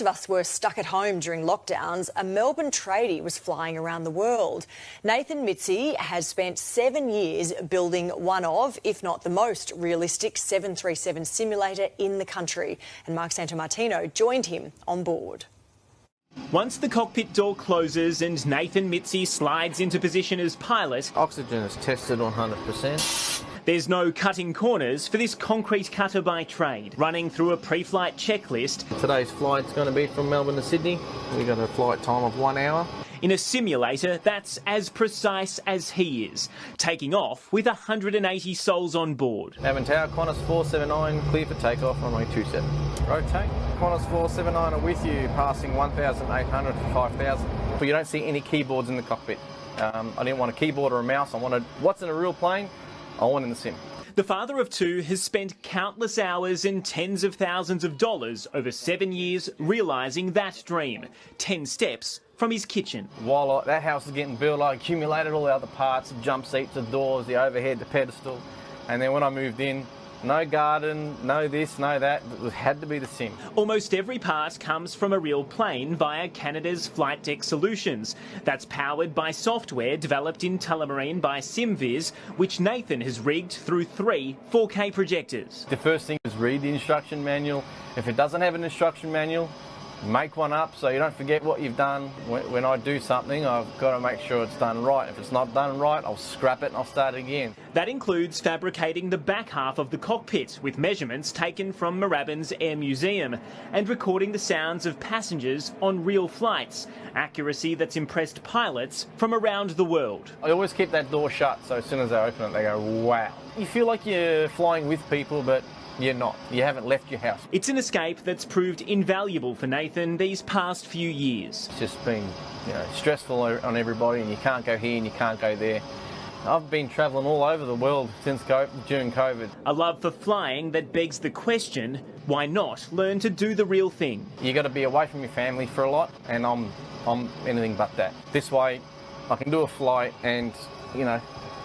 of us were stuck at home during lockdowns, a Melbourne tradie was flying around the world. Nathan Mitzi has spent 7 years building one of, if not the most realistic 737 simulator in the country. And Mark Santomartino joined him on board. Once the cockpit door closes and Nathan Mitzi slides into position as pilot, oxygen is tested on 100%. There's no cutting corners for this concrete cutter by trade, running through a pre-flight checklist. Today's flight's going to be from Melbourne to Sydney. We've got a flight time of 1 hour. In a simulator that's as precise as he is, taking off with 180 souls on board. Melbourne Tower, Qantas 479, clear for takeoff, runway 27. Rotate. Qantas 479 are with you, passing 1,800 to 5,000. But you don't see any keyboards in the cockpit. I didn't want a keyboard or a mouse. I wanted what's in a real plane, I want in the sim. The father of two has spent countless hours and tens of thousands of dollars over 7 years realising that dream. 10 steps from his kitchen. While that house was getting built, I accumulated all the other parts, the jump seats, the doors, the overhead, the pedestal. And then when I moved in, no garden, no this, no that. It had to be the sim. Almost every part comes from a real plane via Canada's Flight Deck Solutions. That's powered by software developed in Tullamarine by SimViz, which Nathan has rigged through 3 4K projectors. The first thing is read the instruction manual. If it doesn't have an instruction manual, make one up so you don't forget what you've done. When I do something, I've got to make sure it's done right. If it's not done right, I'll scrap it and I'll start again. That includes fabricating the back half of the cockpit with measurements taken from Moorabbin's Air Museum and recording the sounds of passengers on real flights, accuracy that's impressed pilots from around the world. I always keep that door shut so as soon as they open it, they go, wow. You feel like you're flying with people, but you're not. You haven't left your house. It's an escape that's proved invaluable for Nathan these past few years. It's just been, stressful on everybody, and you can't go here and you can't go there. I've been travelling all over the world during COVID. A love for flying that begs the question, why not learn to do the real thing? You got to be away from your family for a lot, and I'm anything but that. This way, I can do a flight, and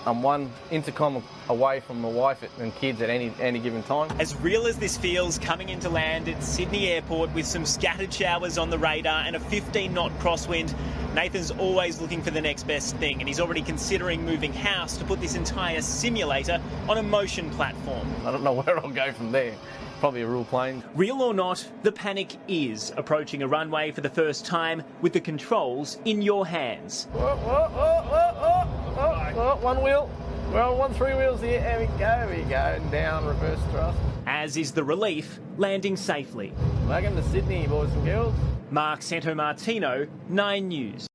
I'm one intercom away from my wife and kids at any given time. As real as this feels coming into land at Sydney Airport with some scattered showers on the radar and a 15-knot crosswind, Nathan's always looking for the next best thing, and he's already considering moving house to put this entire simulator on a motion platform. I don't know where I'll go from there. Probably a real plane. Real or not, the panic is approaching a runway for the first time with the controls in your hands. One wheel. We're on 3 wheels here. There we go. Down, reverse thrust. As is the relief, landing safely. Welcome to Sydney, boys and girls. Mark Santomartino, 9 News.